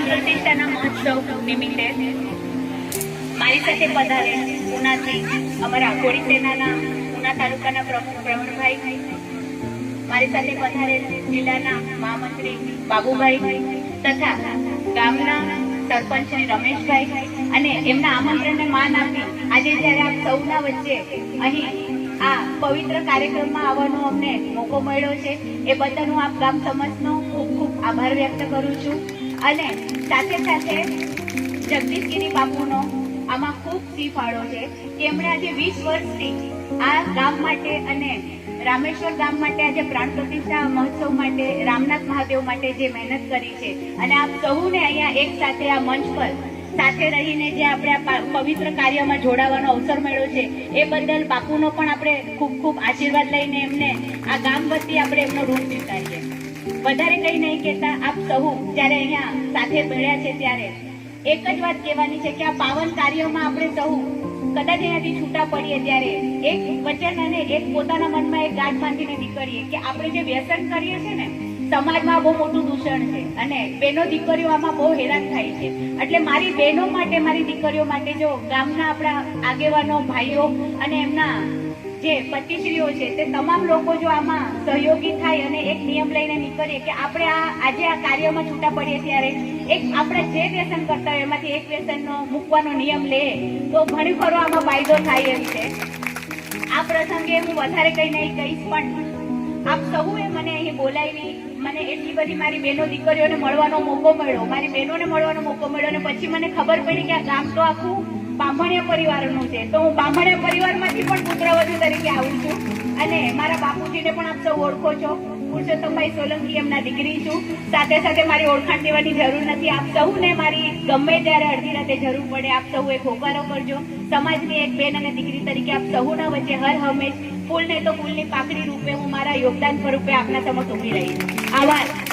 પ્રતિષ્ઠાના મહોત્સવ નિમિત્તે મારી સાથે પધારે ઉનાથી અમારા ઘોડી સેનાના ઉના તાલુકાના પ્રમુખ પ્રવીણભાઈ, મારી સાથે પધારે જિલ્લાના મહામંત્રી બાબુભાઈ તથા ગામના સરપંચ શ્રી રમેશભાઈ અને એમના આમંત્રણને માન આપી આજે જ્યારે આપ સૌના વચ્ચે અહીં આ પવિત્ર કાર્યક્રમમાં આવવાનો અમને મોકો મળ્યો છે એ બદલ હું આપ ગામ સમાજનો ખૂબ ખૂબ આભાર વ્યક્ત કરું છું. અને સાથે સાથે જગદીશગીરી બાપુનો આમાં ખૂબ સી ફાળો છે કે એમણે આજે 20 વર્ષથી આ ગામ માટે અને રામેશ્વર ગામ માટે આજે પ્રાણ પ્રતિષ્ઠા મહોત્સવ માટે રામનાથ મહાદેવ માટે જે મહેનત કરી છે અને આપ સૌને અહીંયા એક સાથે આ મંચ પર સાથે રહીને જે આપણે આ પવિત્ર કાર્યમાં જોડાવાનો અવસર મળ્યો છે એ બદલ બાપુનો પણ આપણે ખૂબ ખૂબ આશીર્વાદ લઈને એમને આ ગામ વતી આપણે એમનો ઋણ સ્વીકારીએ. વધારે કંઈ નહીં કહેતા આપ સૌ જ્યારે અહીંયા સાથે મળ્યા છે ત્યારે એક જ વાત કહેવાની છે કે આ પાવન કાર્યમાં આપણે સૌ કદાચ અહીંયાથી છૂટા પડીએ ત્યારે એક વચન અને એક પોતાના મનમાં એક ગાંઠ બાંધીને નીકળીએ કે આપણે જે વ્યસન કરીએ છીએ ને સમાજમાં બહુ મોટું દૂષણ છે અને બહેનો દીકરીઓ આમાં બહુ હેરાન થાય છે. એટલે મારી બહેનો માટે, મારી દીકરીઓ માટે જો ગામના આપણા આગેવાનો ભાઈઓ અને એમના જે પતિશ્રીઓ છે તે તમામ લોકો જો આમાં સહયોગી થાય અને એક નિયમ લઈને નીકળીએ કે આપણે આજે આ કાર્યમાં છૂટા પડીએ ત્યારે એક આપણે જે વ્યસન કરતા હોય એમાંથી એક વ્યસનનો મૂકવાનો નિયમ લે તો ઘણી ખરો આમાં ફાયદો થાય એમ છે. આ પ્રસંગે હું વધારે કંઈ નહીં કહીશ, પણ આપ સૌએ મને અહીં બોલાવી, મને એટલી બધી મારી બહેનો દીકરીઓને મળવાનો મોકો મળ્યો, મારી બહેનોને મળવાનો મોકો મળ્યો અને પછી મને ખબર પડી કે આ ગામ તો આખું બામણિયા પરિવારનું છે. તો હું બામણિયા પરિવારમાંથી પણ પુત્રવધુ તરીકે આવું છું અને મારા બાપુજીને પણ આપ સૌ ઓળખો છો, પુરુષોત્તમભાઈ સોલંકી એમના દીકરી છું. સાથે સાથે મારી ઓળખાણ દેવાની જરૂર નથી. આપ સૌને મારી ગમે ત્યારે અડધી રાતે જરૂર પડે આપ સૌ એક હોકારો કરજો. સમાજની એક બેન અને દીકરી તરીકે આપ સૌના વચ્ચે હર હંમેશ ફૂલ ને તો ફૂલની પાકડી રૂપે હું મારા યોગદાન સ્વરૂપે આપના સમક્ષ ઉભી રહીશ. આભાર.